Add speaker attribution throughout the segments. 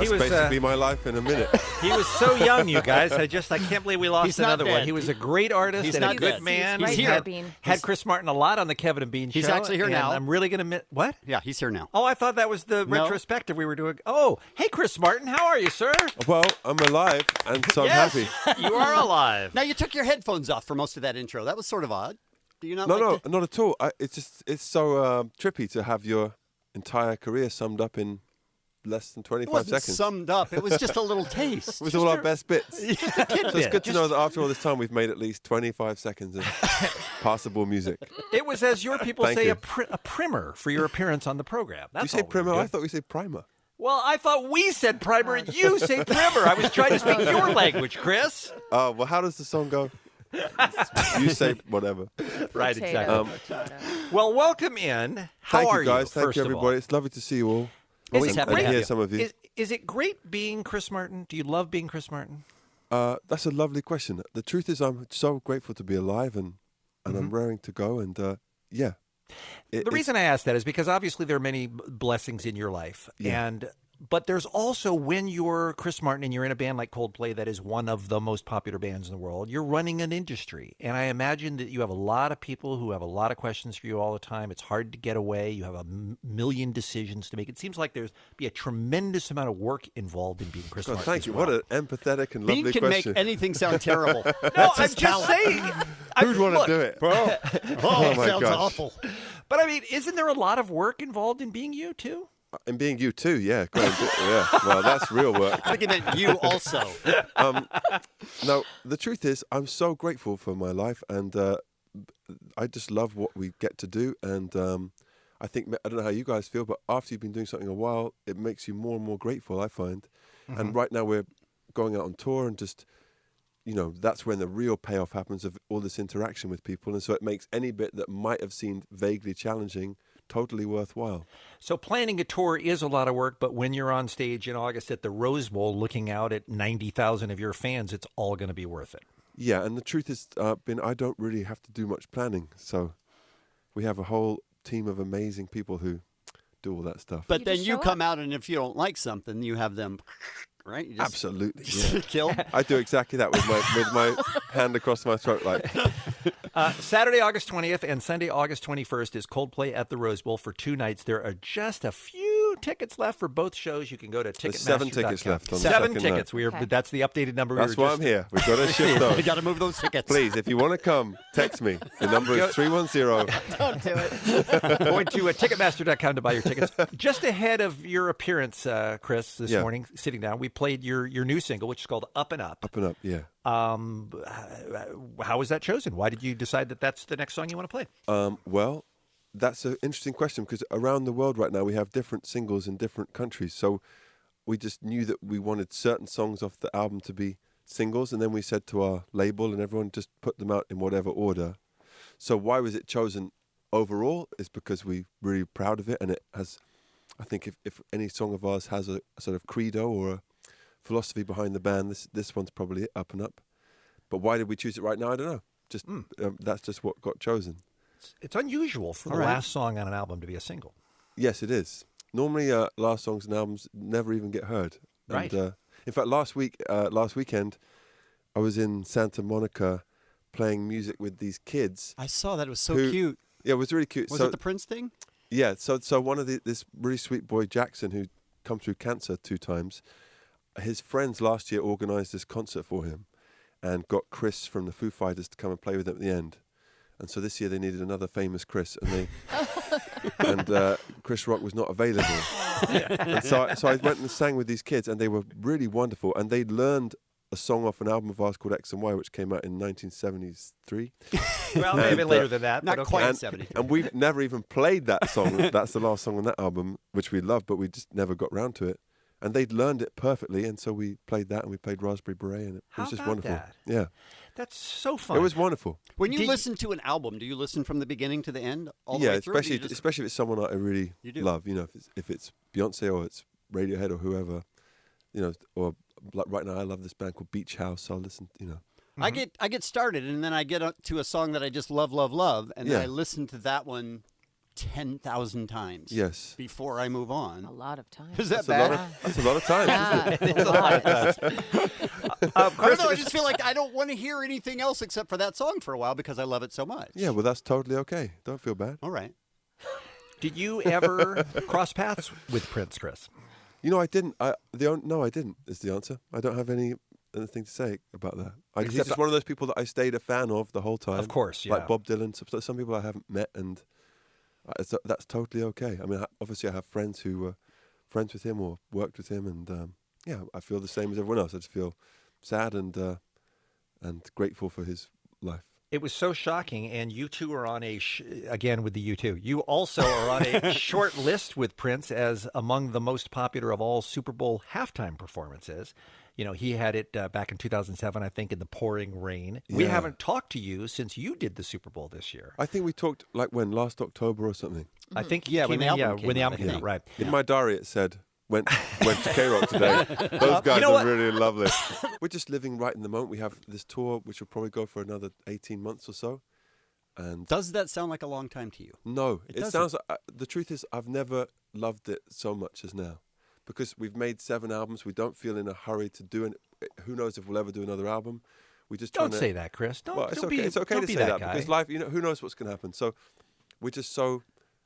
Speaker 1: That's basically my life in a minute.
Speaker 2: He was so young, you guys. I can't believe we lost another one. He was a great artist and a good man.
Speaker 3: He's
Speaker 2: here. Had Chris Martin a lot on the Kevin and Bean show.
Speaker 4: He's actually here now.
Speaker 2: I'm really going to miss... What?
Speaker 4: Yeah, he's here now.
Speaker 2: Oh, I thought that was the retrospective we were doing. Oh, hey, Chris Martin. How are you, sir?
Speaker 1: Well, I'm alive, and so I'm happy.
Speaker 2: You are alive.
Speaker 4: Now, you took your headphones off for most of that intro. That was sort of odd. Do you not
Speaker 1: No, not at all. It's so trippy to have your entire career summed up in less than 25 seconds.
Speaker 4: Summed up. It was just a little taste.
Speaker 1: It was all our best bits. So it's good to know that after all this time, we've made at least 25 seconds of passable music.
Speaker 2: It was, as your people say, a primer for your appearance on the program.
Speaker 1: You say primer? I thought we said primer.
Speaker 2: Well, I thought we said primer and you say primer. I was trying to speak your language, Chris.
Speaker 1: Well, how does the song go? You say whatever.
Speaker 2: Right, exactly. Well, welcome in. How are you,
Speaker 1: guys.
Speaker 2: Thank
Speaker 1: you, everybody. It's lovely to see you all.
Speaker 4: Always happy to
Speaker 1: hear some of you.
Speaker 2: Is it great being Chris Martin? Do you love being Chris Martin?
Speaker 1: That's a lovely question. The truth is I'm so grateful to be alive and I'm raring to go. And, yeah.
Speaker 2: The reason I ask that is because obviously there are many blessings in your life.
Speaker 1: Yeah.
Speaker 2: But there's also when you're Chris Martin and you're in a band like Coldplay that is one of the most popular bands in the world, you're running an industry. And I imagine that you have a lot of people who have a lot of questions for you all the time. It's hard to get away. You have a million decisions to make. It seems like there's be a tremendous amount of work involved in being Chris Martin.
Speaker 1: Thank you. What an empathetic and lovely
Speaker 4: question.
Speaker 1: question.
Speaker 4: Bean can make anything sound terrible.
Speaker 2: No, I'm just saying.
Speaker 1: Who'd want to do it?
Speaker 4: Oh, my sounds awful.
Speaker 2: But I mean, isn't there a lot of work involved in being you too?
Speaker 1: And being you too, yeah. Yeah. Well, that's real work.
Speaker 4: I think it meant you also.
Speaker 1: No, the truth is, I'm so grateful for my life, and I just love what we get to do. And I think, I don't know how you guys feel, but after you've been doing something a while, it makes you more and more grateful, I find. And right now we're going out on tour and just, that's when the real payoff happens of all this interaction with people. And so it makes any bit that might have seemed vaguely challenging totally worthwhile.
Speaker 2: So planning a tour is a lot of work, but when you're on stage in August at the Rose Bowl looking out at 90,000 of your fans, it's all going to be worth it.
Speaker 1: Yeah, and the truth is, I don't really have to do much planning. So we have a whole team of amazing people who do all that stuff.
Speaker 4: But then you come out, and if you don't like something, you have them... Right? You just
Speaker 1: absolutely. Yeah.
Speaker 4: Kill.
Speaker 1: I do exactly that with my hand across my throat, like.
Speaker 2: Saturday, August 20th and Sunday, August 21st is Coldplay at the Rose Bowl for 2 nights. There are just a few tickets left for both shows. You can go to Ticketmaster.com.
Speaker 1: There's 7 tickets left. On
Speaker 2: 7
Speaker 1: the
Speaker 2: tickets. That's the updated number.
Speaker 1: That's why I'm here. We've got to shift those.
Speaker 4: We got to move those tickets.
Speaker 1: Please, if you want to come, text me. The number is 310.
Speaker 3: Don't do it.
Speaker 2: Going to Ticketmaster.com to buy your tickets. Just ahead of your appearance, Chris, this morning, sitting down, we played your new single, which is called Up&Up.
Speaker 1: Up&Up, yeah.
Speaker 2: How was that chosen? Why did you decide that that's the next song you want to play?
Speaker 1: Well, that's an interesting question because around the world right now we have different singles in different countries. So we just knew that we wanted certain songs off the album to be singles, and then we said to our label and everyone just put them out in whatever order. So why was it chosen overall? Is because we're really proud of it, and it has, I think if any song of ours has a sort of credo or a philosophy behind the band, this one's probably it, Up&Up. But why did we choose it right now? I don't know. Just that's just what got chosen.
Speaker 2: It's unusual for the last song on an album to be a single.
Speaker 1: Yes, it is. Normally, last songs and albums never even get heard.
Speaker 2: Right.
Speaker 1: And, in fact, last weekend, I was in Santa Monica playing music with these kids.
Speaker 4: I saw that. It was so cute.
Speaker 1: Yeah, it was really cute.
Speaker 4: Was it the Prince thing?
Speaker 1: Yeah. So one of this really sweet boy, Jackson, who come through cancer 2 times, his friends last year organised this concert for him and got Chris from the Foo Fighters to come and play with them at the end. And so this year they needed another famous Chris, and Chris Rock was not available. And so I went and sang with these kids, and they were really wonderful. And they'd learned a song off an album of ours called X and Y, which came out in 1973.
Speaker 2: Well, maybe later than that.
Speaker 4: Not
Speaker 2: but
Speaker 4: quite
Speaker 2: okay.
Speaker 4: 73.
Speaker 1: And we've never even played that song. That's the last song on that album, which we love, but we just never got round to it. And they'd learned it perfectly, and so we played that, and we played Raspberry Beret, and it was just wonderful.
Speaker 2: That?
Speaker 1: Yeah.
Speaker 2: That's so fun.
Speaker 1: It was wonderful.
Speaker 4: When you listen to an album, do you listen from the beginning to the end? All the way through,
Speaker 1: especially if it's someone I really love. If it's Beyonce or it's Radiohead or whoever, or like right now I love this band called Beach House. So I'll listen.
Speaker 4: I get started, and then I get to a song that I just love, and then I listen to that one 10,000 times.
Speaker 1: Yes.
Speaker 4: Before I move on.
Speaker 3: A lot of time.
Speaker 4: Is that
Speaker 1: That's
Speaker 4: bad?
Speaker 1: a lot of time.
Speaker 3: Yeah, it's a lot.
Speaker 4: I don't know. I just feel like I don't want to hear anything else except for that song for a while because I love it so much.
Speaker 1: Yeah, well, that's totally okay. Don't feel bad.
Speaker 4: All right.
Speaker 2: Did you ever cross paths with Prince, Chris?
Speaker 1: You know, I didn't. No, I didn't. Is the answer. I don't have anything to say about that.
Speaker 2: Because
Speaker 1: Except it's one of those people that I stayed a fan of the whole time.
Speaker 2: Of course, yeah.
Speaker 1: Like Bob Dylan. Some people I haven't met, and that's totally okay. I mean, obviously, I have friends who were friends with him or worked with him, and yeah, I feel the same as everyone else. I just feel sad and grateful for his life.
Speaker 2: It was so shocking, and you two are on again with the U2. You also are on a short list with Prince as among the most popular of all Super Bowl halftime performances. You know, he had it back in 2007, I think, in the pouring rain. We
Speaker 1: Yeah.
Speaker 2: haven't talked to you since you did the Super Bowl this year.
Speaker 1: I think we talked last October or something.
Speaker 2: I think
Speaker 4: Yeah, when the album
Speaker 2: when the
Speaker 4: came
Speaker 2: album
Speaker 4: out,
Speaker 2: came
Speaker 4: I
Speaker 2: out,
Speaker 4: think.
Speaker 2: right.
Speaker 1: In my diary, it said, went to KROQ today. Those guys
Speaker 2: know
Speaker 1: are
Speaker 2: what?
Speaker 1: really lovely. We're just living right in the moment. We have this tour, which will probably go for another 18 months or so. And
Speaker 4: Does that sound like a long time to you?
Speaker 1: no, it
Speaker 4: doesn't.
Speaker 1: sounds like, the truth is I've never loved it so much as now. Because we've made 7 albums, we don't feel in a hurry to do it. Who knows if we'll ever do another album. We just
Speaker 2: Don't
Speaker 1: trying to,
Speaker 2: say that, Chris.
Speaker 1: Well, it's
Speaker 2: don't
Speaker 1: okay.
Speaker 2: be,
Speaker 1: It's okay
Speaker 2: don't
Speaker 1: to
Speaker 2: be
Speaker 1: say that
Speaker 2: guy.
Speaker 1: because life, who knows what's going to happen. So we're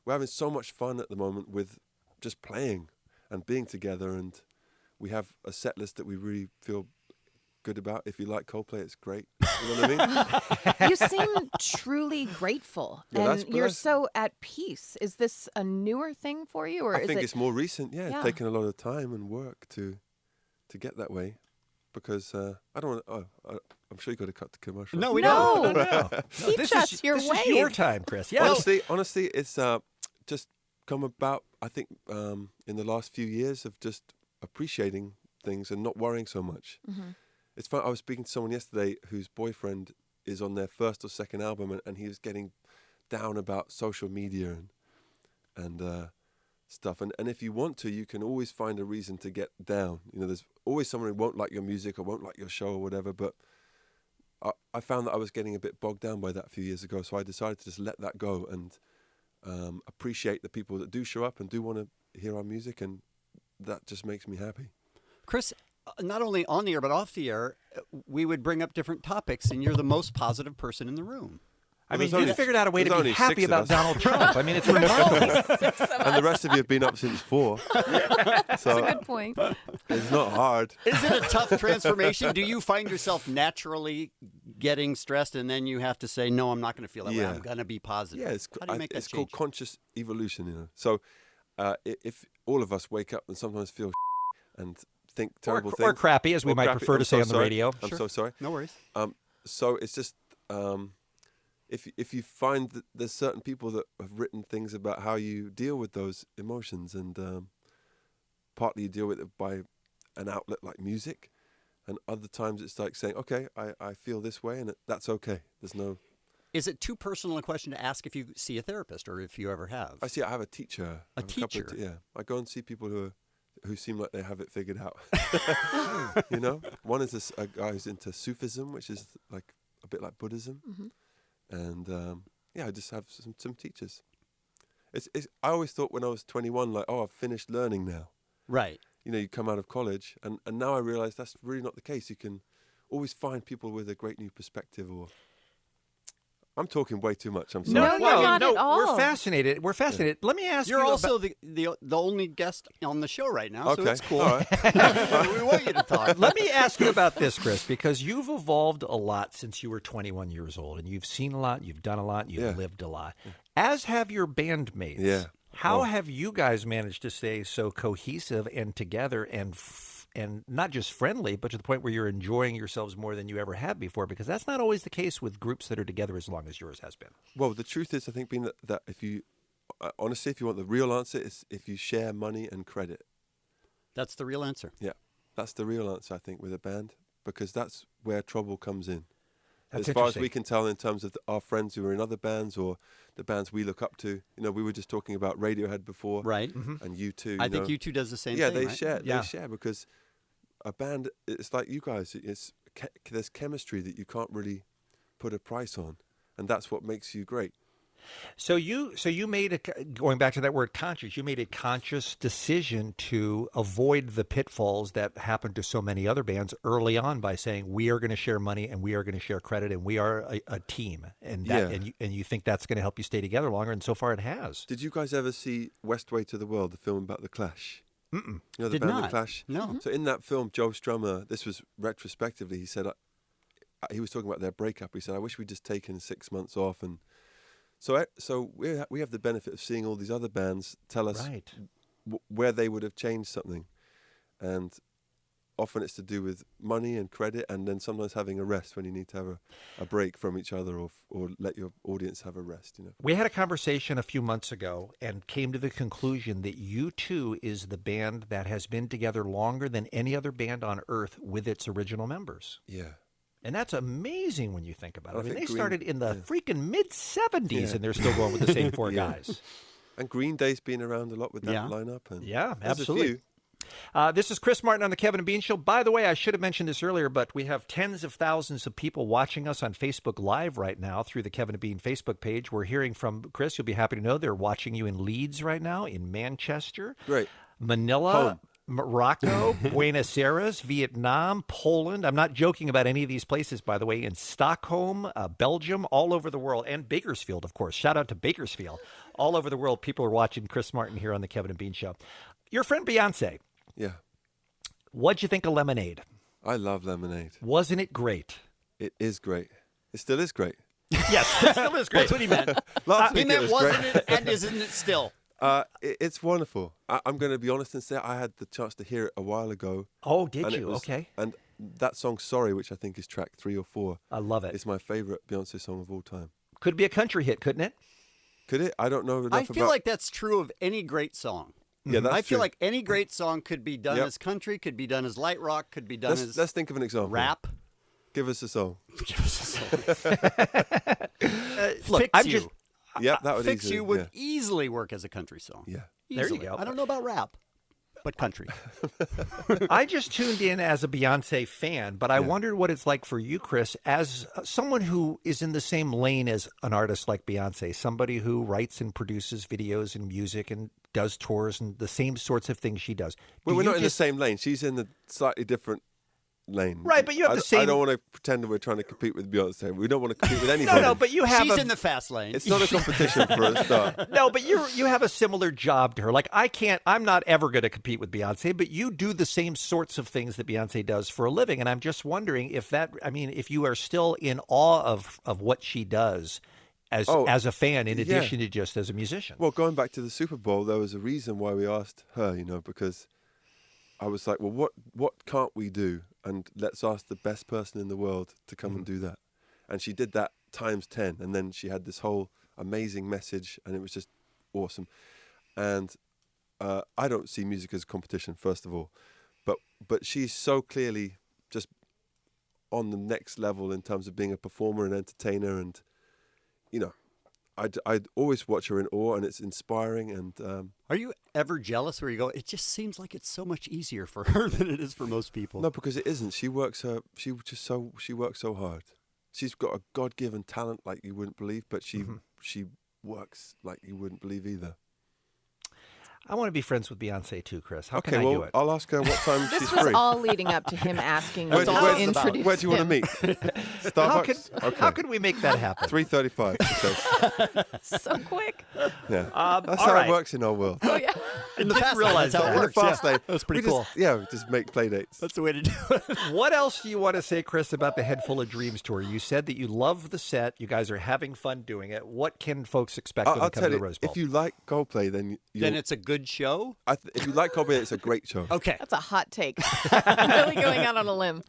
Speaker 1: having so much fun at the moment with just playing and being together, and we have a set list that we really feel good about. If you like Coldplay, it's great. You know what I mean?
Speaker 3: You seem truly grateful,
Speaker 1: Yeah,
Speaker 3: and
Speaker 1: that's-
Speaker 3: you're
Speaker 1: that's-
Speaker 3: so at peace. Is this a newer thing for you, or
Speaker 1: I
Speaker 3: is
Speaker 1: think
Speaker 3: it?
Speaker 1: it's more recent. Yeah,
Speaker 3: Yeah.
Speaker 1: it's taken a lot of time and work to get that way. Because I don't want to. I'm sure you got to cut the commercial.
Speaker 4: No, we
Speaker 3: No.
Speaker 4: don't.
Speaker 2: No.
Speaker 3: Teach
Speaker 2: this
Speaker 3: us
Speaker 2: is,
Speaker 3: your
Speaker 2: this is your
Speaker 3: ways.
Speaker 2: time, Chris. Yeah.
Speaker 1: Honestly, it's just come about. I think in the last few years of just appreciating things and not worrying so much.
Speaker 3: Mhm.
Speaker 1: It's fun. I was speaking to someone yesterday whose boyfriend is on their first or second album, and he was getting down about social media and stuff. And if you want to, you can always find a reason to get down. You know, there's always someone who won't like your music or won't like your show or whatever. But I found that I was getting a bit bogged down by that a few years ago, so I decided to just let that go and appreciate the people that do show up and do want to hear our music, and that just makes me happy.
Speaker 4: Chris, not only on the air but off the air, we would bring up different topics, and you're the most positive person in the room.
Speaker 2: I
Speaker 1: Well,
Speaker 2: mean,
Speaker 1: there's
Speaker 2: you
Speaker 1: only-
Speaker 2: figured out a way to
Speaker 1: there's
Speaker 2: be
Speaker 1: only
Speaker 2: happy
Speaker 1: 6 of
Speaker 2: about
Speaker 1: us.
Speaker 2: Donald Trump. I mean, it's remarkable.
Speaker 1: And the rest of you have been up since 4. So
Speaker 3: Good point.
Speaker 1: it's not hard.
Speaker 4: Is it a tough transformation? Do you find yourself naturally getting stressed, and then you have to say, "No, I'm not going to feel that way.
Speaker 1: Yeah.
Speaker 4: I'm going to be positive."
Speaker 1: Yeah,
Speaker 4: How do you make that
Speaker 1: it's called
Speaker 4: change?
Speaker 1: conscious evolution, you know. So if all of us wake up and sometimes feel and think terrible things.
Speaker 2: Or crappy, as we
Speaker 1: or
Speaker 2: might
Speaker 1: crappy,
Speaker 2: prefer to
Speaker 1: I'm
Speaker 2: say
Speaker 1: so
Speaker 2: on the
Speaker 1: sorry.
Speaker 2: radio.
Speaker 1: I'm so sorry.
Speaker 4: No worries.
Speaker 1: So it's just if you find that there's certain people that have written things about how you deal with those emotions, and partly you deal with it by an outlet like music, and other times it's like saying, okay, I feel this way, and that's okay. There's no.
Speaker 4: Is it too personal a question to ask if you see a therapist or if you ever have?
Speaker 1: I see. I have a teacher.
Speaker 4: A
Speaker 1: I have couple of
Speaker 4: teacher?
Speaker 1: yeah, I go and see people who seem like they have it figured out. You know, one is a guy who's into Sufism, which is like a bit like Buddhism, and yeah, I just have some teachers. It's I always thought when I was 21, like, oh, I've finished learning now.
Speaker 4: Right.
Speaker 1: You know, you come out of college, and now I realize that's really not the case. You can always find people with a great new perspective. Or I'm talking way too much. I'm sorry.
Speaker 3: No, you're not at all.
Speaker 2: We're fascinated. We're fascinated. Let me ask you.
Speaker 4: You're
Speaker 2: about-
Speaker 4: also the only guest on the show right now, so
Speaker 1: Okay,
Speaker 4: it's cool.
Speaker 1: all right.
Speaker 4: We want you to talk.
Speaker 2: Let me ask you about this, Chris, because you've evolved a lot since you were 21 years old, and you've seen a lot, you've done a lot, you've
Speaker 1: Yeah.
Speaker 2: lived a lot, as have your bandmates.
Speaker 1: Yeah.
Speaker 2: How
Speaker 1: Oh.
Speaker 2: have you guys managed to stay so cohesive and together and not just friendly, but to the point where you're enjoying yourselves more than you ever have before? Because that's not always the case with groups that are together as long as yours has been.
Speaker 1: Well, the truth is, I think, being that if you honestly, if you want the real answer, it's if you share money and credit.
Speaker 4: That's the real answer.
Speaker 1: Yeah, that's the real answer, I think, with a band, because that's where trouble comes in.
Speaker 2: That's
Speaker 1: as far as
Speaker 2: interesting.
Speaker 1: we can tell, in terms of our friends who are in other bands or the bands we look up to. You know, we were just talking about Radiohead before,
Speaker 4: Right.
Speaker 1: and U2.
Speaker 4: I think U2 does the same
Speaker 1: yeah,
Speaker 4: thing.
Speaker 1: they
Speaker 4: right?
Speaker 1: share.
Speaker 2: Yeah.
Speaker 1: They share because a band. It's like you guys. There's chemistry that you can't really put a price on, and that's what makes you great.
Speaker 2: So you made going back to that word conscious, you made a conscious decision to avoid the pitfalls that happened to so many other bands early on by saying we are going to share money and we are going to share credit and we are a team, and and you think that's going to help you stay together longer, and so far it has.
Speaker 1: Did you guys ever see Westway to the World, the film about the Clash?
Speaker 2: Mm-mm.
Speaker 1: You know the
Speaker 4: Did
Speaker 1: band
Speaker 4: not.
Speaker 1: The Clash?
Speaker 4: No.
Speaker 1: So in that film, Joe Strummer, this was retrospectively, he said, he was talking about their breakup. He said, I wish we'd just taken 6 months off. And so we have the benefit of seeing all these other bands tell us where they would have changed something. And often it's to do with money and credit, and then sometimes having a rest when you need to have a break from each other, or let your audience have a rest. You know,
Speaker 2: we had a conversation a few months ago and came to the conclusion that U2 is the band that has been together longer than any other band on earth with its original members.
Speaker 1: Yeah.
Speaker 2: And that's amazing when you think about it. I mean, they
Speaker 1: Green-
Speaker 2: started in the freaking mid-'70s, and they're still going with the same four guys.
Speaker 1: And Green Day's been around a lot with that lineup. And
Speaker 2: Yeah,
Speaker 1: there's
Speaker 2: absolutely.
Speaker 1: A few.
Speaker 2: This is Chris Martin on the Kevin and Bean Show. By the way, I should have mentioned this earlier, but we have tens of thousands of people watching us on Facebook Live right now through the Kevin and Bean Facebook page. We're hearing from Chris. You'll be happy to know they're watching you in Leeds right now, in Manchester,
Speaker 1: Great.
Speaker 2: Manila,
Speaker 1: Home.
Speaker 2: Morocco, Buenos Aires, Vietnam, Poland. I'm not joking about any of these places, by the way, in Stockholm, Belgium, all over the world, and Bakersfield, of course. Shout out to Bakersfield. All over the world, people are watching Chris Martin here on the Kevin and Bean Show. Your friend Beyonce.
Speaker 1: Yeah.
Speaker 2: What'd you think of Lemonade?
Speaker 1: I love Lemonade.
Speaker 2: Wasn't it great?
Speaker 1: It is great. It still is great.
Speaker 2: Yes, it still is great.
Speaker 4: That's what he meant.
Speaker 1: Last
Speaker 4: He
Speaker 1: week it
Speaker 4: meant
Speaker 1: was
Speaker 4: wasn't
Speaker 1: great.
Speaker 4: it and isn't it still?
Speaker 1: It's wonderful. I'm going to be honest and say I had the chance to hear it a while ago.
Speaker 2: Oh, did
Speaker 1: and it
Speaker 2: you?
Speaker 1: was-
Speaker 2: Okay.
Speaker 1: And that song, Sorry, which I think is track 3 or 4,
Speaker 2: I love it.
Speaker 1: is my favorite Beyonce song of all time.
Speaker 2: Could be a country hit, couldn't it?
Speaker 1: Could it? I don't know enough
Speaker 4: I
Speaker 1: about...
Speaker 4: feel like that's true of any great song.
Speaker 1: Yeah, that's
Speaker 4: I feel
Speaker 1: true.
Speaker 4: like any great song could be done
Speaker 1: Yep.
Speaker 4: as country, could be done as light rock, could be done as
Speaker 1: Let's think of an example.
Speaker 4: rap.
Speaker 1: Give us a song.
Speaker 2: Look,
Speaker 4: Fix
Speaker 2: I'm
Speaker 4: You.
Speaker 2: just
Speaker 1: Yep, that would
Speaker 4: Fix
Speaker 1: easily,
Speaker 4: You would easily work as a country song.
Speaker 1: Yeah.
Speaker 2: There you
Speaker 4: Easily.
Speaker 2: go.
Speaker 4: I don't know about rap, but country.
Speaker 2: I just tuned in as a Beyonce fan, but I wondered what it's like for you, Chris, as someone who is in the same lane as an artist like Beyonce, somebody who writes and produces videos and music and does tours and the same sorts of things she does.
Speaker 1: Well,
Speaker 2: Do
Speaker 1: we're
Speaker 2: you
Speaker 1: not in the
Speaker 2: just-
Speaker 1: same lane. She's in the slightly different lane.
Speaker 2: Right, but you have the same-
Speaker 1: I don't want to pretend that we're trying to compete with Beyonce. We don't want to compete with anybody.
Speaker 2: No, but you have
Speaker 4: She's
Speaker 2: a
Speaker 4: in the fast lane.
Speaker 1: It's not a competition for a start.
Speaker 2: No, but you have a similar job to her. Like I'm not ever going to compete with Beyonce, but you do the same sorts of things that Beyonce does for a living. And I'm just wondering if you are still in awe of what she does as a fan, in addition to just as a musician.
Speaker 1: Well, going back to the Super Bowl, there was a reason why we asked her, because I was like, well, what can't we do? And let's ask the best person in the world to come and do that. And she did that times 10. And then she had this whole amazing message, and it was just awesome. And I don't see music as a competition, first of all. But she's so clearly just on the next level in terms of being a performer and entertainer. And, I'd always watch her in awe, and it's inspiring. And
Speaker 4: Are you ever jealous where you go, it just seems like it's so much easier for her than it is for most people?
Speaker 1: no, because it isn't. She works so hard. She's got a God-given talent like you wouldn't believe, but she works like you wouldn't believe either.
Speaker 2: I want to be friends with Beyonce too, Chris. How
Speaker 1: Okay,
Speaker 2: can I
Speaker 1: well,
Speaker 2: do it?
Speaker 1: I'll ask her what time
Speaker 3: This
Speaker 1: she's
Speaker 3: was
Speaker 1: free.
Speaker 3: all leading up to him asking
Speaker 1: Where
Speaker 3: you
Speaker 1: do-
Speaker 3: to
Speaker 1: where-
Speaker 3: introduce
Speaker 1: Where do you want to
Speaker 3: him.
Speaker 1: meet?
Speaker 2: How
Speaker 1: Starbucks?
Speaker 2: how could we make that happen?
Speaker 1: 3:35. She says.
Speaker 3: So quick.
Speaker 1: Yeah, that's
Speaker 2: all
Speaker 1: how
Speaker 2: right.
Speaker 1: it works in our world.
Speaker 3: Oh, yeah.
Speaker 4: In the fast lane,
Speaker 2: realize
Speaker 4: that's how
Speaker 2: that.
Speaker 4: it
Speaker 1: In the
Speaker 4: works.
Speaker 1: fast
Speaker 4: yeah.
Speaker 1: lane,
Speaker 4: That's pretty
Speaker 1: we
Speaker 4: cool.
Speaker 1: we just make play dates.
Speaker 4: That's the way to do it.
Speaker 2: What else do you want to say, Chris, about the Head Full of Dreams tour? You said that you love the set. You guys are having fun doing it. What can folks expect when
Speaker 1: I'll
Speaker 2: they come
Speaker 1: tell
Speaker 2: to the
Speaker 1: you,
Speaker 2: Rose Bowl?
Speaker 1: if you like Coldplay, then
Speaker 4: Then it's a good show?
Speaker 1: if you like Coldplay, it's a great show.
Speaker 4: Okay.
Speaker 3: That's a hot take. Really going out on a limb.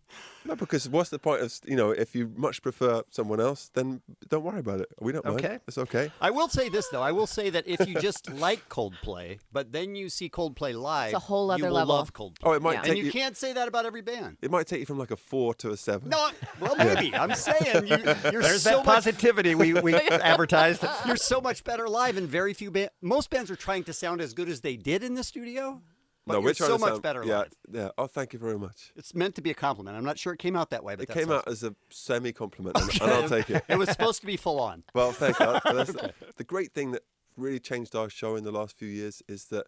Speaker 1: No, because what's the point of if you much prefer someone else, then don't worry about it. We don't mind.
Speaker 2: Okay.
Speaker 1: It's okay.
Speaker 4: I will say this, though. I will say that if you just like Coldplay, but then you see Coldplay live,
Speaker 3: It's a whole
Speaker 4: you
Speaker 3: other
Speaker 4: will
Speaker 3: level.
Speaker 4: love Coldplay.
Speaker 1: Oh, it might
Speaker 3: Yeah.
Speaker 1: take
Speaker 4: And you
Speaker 1: you.
Speaker 4: can't say that about every band.
Speaker 1: It might take you from like a 4 to a 7.
Speaker 4: No, well, maybe. I'm saying you're
Speaker 2: There's
Speaker 4: so
Speaker 2: that
Speaker 4: much.
Speaker 2: positivity we advertised.
Speaker 4: You're so much better live, and very few bands. Most bands are trying to sound as good as they did in the studio, But
Speaker 1: no,
Speaker 4: you're
Speaker 1: we're trying
Speaker 4: so
Speaker 1: to
Speaker 4: much
Speaker 1: sound,
Speaker 4: better
Speaker 1: yeah,
Speaker 4: live.
Speaker 1: Yeah. Oh, thank you very much.
Speaker 4: It's meant to be a compliment. I'm not sure it came out that way, but
Speaker 1: It came out as a semi-compliment, and I'll take it.
Speaker 4: It was supposed to be full on.
Speaker 1: Well, thank you. The great thing that really changed our show in the last few years is that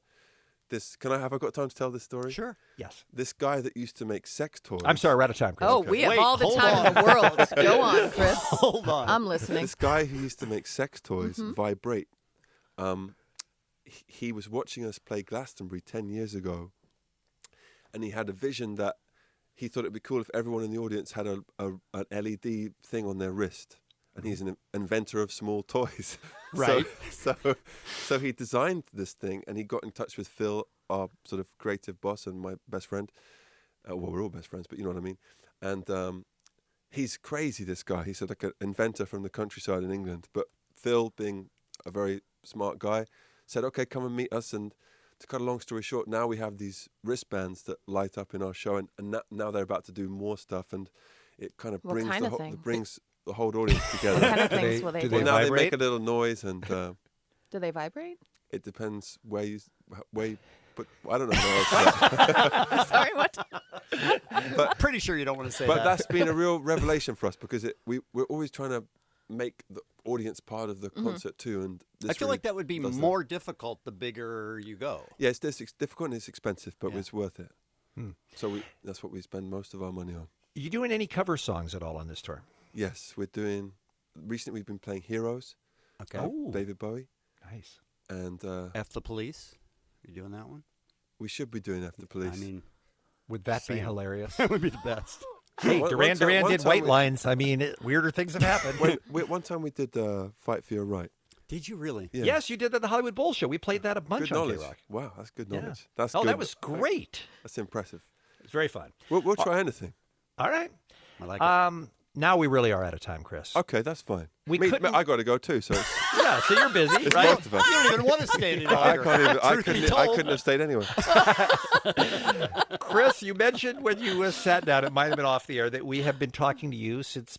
Speaker 1: this. Have I got time to tell this story?
Speaker 4: Sure.
Speaker 2: Yes.
Speaker 1: This guy that used to make sex toys.
Speaker 2: I'm sorry, we're out of time, Chris.
Speaker 3: Oh,
Speaker 2: Okay.
Speaker 3: we have
Speaker 4: Wait,
Speaker 3: all the
Speaker 4: hold
Speaker 3: time in the world. Go on, Chris.
Speaker 4: Hold on.
Speaker 3: I'm listening.
Speaker 1: This guy who used to make sex toys vibrate. He was watching us play Glastonbury 10 years ago, and he had a vision that he thought it'd be cool if everyone in the audience had an LED thing on their wrist. And he's an inventor of small toys.
Speaker 4: Right.
Speaker 1: So he designed this thing, and he got in touch with Phil, our sort of creative boss and my best friend. Well, we're all best friends, but you know what I mean. And he's crazy, this guy. He's like an inventor from the countryside in England. But Phil, being a very smart guy, said, okay, come and meet us. And to cut a long story short, now we have these wristbands that light up in our show. And now they're about to do more stuff. And it kind of
Speaker 3: What
Speaker 1: brings
Speaker 3: kind of thing?
Speaker 1: the whole audience together.
Speaker 3: What kind of
Speaker 2: Do
Speaker 3: things
Speaker 2: they-
Speaker 3: will they
Speaker 2: do
Speaker 3: do?
Speaker 1: Well, now
Speaker 2: vibrate?
Speaker 1: they make a little noise, and
Speaker 3: Do they vibrate?
Speaker 1: it depends where you but I don't know. How else to
Speaker 3: Sorry, what?
Speaker 4: I'm pretty sure you don't want to say
Speaker 1: but
Speaker 4: that.
Speaker 1: that's been a real revelation for us because we're always trying to make the audience part of the concert too. And this
Speaker 4: I feel
Speaker 1: really
Speaker 4: like that would be
Speaker 1: does
Speaker 4: more difficult the bigger you go.
Speaker 1: Yeah, it's difficult and it's expensive, but
Speaker 4: Yeah.
Speaker 1: it's worth it. So that's what we spend most of our money on.
Speaker 2: Are you doing any cover songs at all on this tour?
Speaker 1: Yes, we're doing. Recently, we've been playing Heroes,
Speaker 4: Okay.
Speaker 2: Ooh.
Speaker 1: David Bowie,
Speaker 2: Nice.
Speaker 1: and
Speaker 4: F the Police. You doing that one?
Speaker 1: we should be doing After Police.
Speaker 4: I mean,
Speaker 2: Would that be
Speaker 4: Same.
Speaker 2: hilarious?
Speaker 4: that would be the best.
Speaker 2: Hey,
Speaker 1: One
Speaker 2: Duran
Speaker 1: time-
Speaker 2: Duran
Speaker 1: one
Speaker 2: did
Speaker 1: time
Speaker 2: White
Speaker 1: we-
Speaker 2: Lines. I mean, weirder things have happened.
Speaker 1: One time we did Fight for Your Right.
Speaker 4: Did you really?
Speaker 1: Yeah.
Speaker 2: Yes, you did that at the Hollywood Bowl show. We played that a bunch
Speaker 1: Good
Speaker 2: on
Speaker 1: knowledge.
Speaker 2: KROQ.
Speaker 1: Wow, that's good
Speaker 2: Yeah.
Speaker 1: knowledge. That's
Speaker 2: Oh,
Speaker 1: good.
Speaker 2: that was great.
Speaker 1: That's impressive.
Speaker 2: It's very fun.
Speaker 1: We'll try anything.
Speaker 2: All right.
Speaker 4: I like it.
Speaker 2: Now we really are out of time, Chris.
Speaker 1: Okay, that's fine.
Speaker 2: We couldn't-
Speaker 1: I got to go too, so it's,
Speaker 2: Yeah, so you're busy,
Speaker 1: it's
Speaker 2: right?
Speaker 1: both of us.
Speaker 4: You don't even want to stay any
Speaker 1: I
Speaker 4: longer.
Speaker 1: can't even.
Speaker 4: Truth be
Speaker 1: I
Speaker 4: told.
Speaker 1: couldn't have stayed anyway.
Speaker 2: Chris, you mentioned when you sat down, it might have been off the air, that we have been talking to you since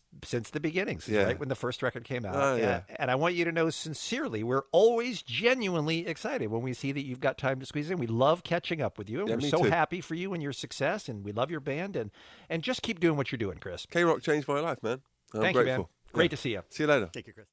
Speaker 2: the beginnings,
Speaker 1: Yeah.
Speaker 2: right when the first record came out.
Speaker 1: Oh, yeah.
Speaker 2: And I want you to know sincerely, we're always genuinely excited when we see that you've got time to squeeze in. We love catching up with you, and
Speaker 1: Yeah,
Speaker 2: we're
Speaker 1: me
Speaker 2: so
Speaker 1: too.
Speaker 2: happy for you and your success, and we love your band, and just keep doing what you're doing, Chris.
Speaker 1: KROQ changed my life, man. I'm
Speaker 2: Thank
Speaker 1: grateful.
Speaker 2: you, man. Great to see you.
Speaker 1: See you later.
Speaker 4: Thank you, Chris.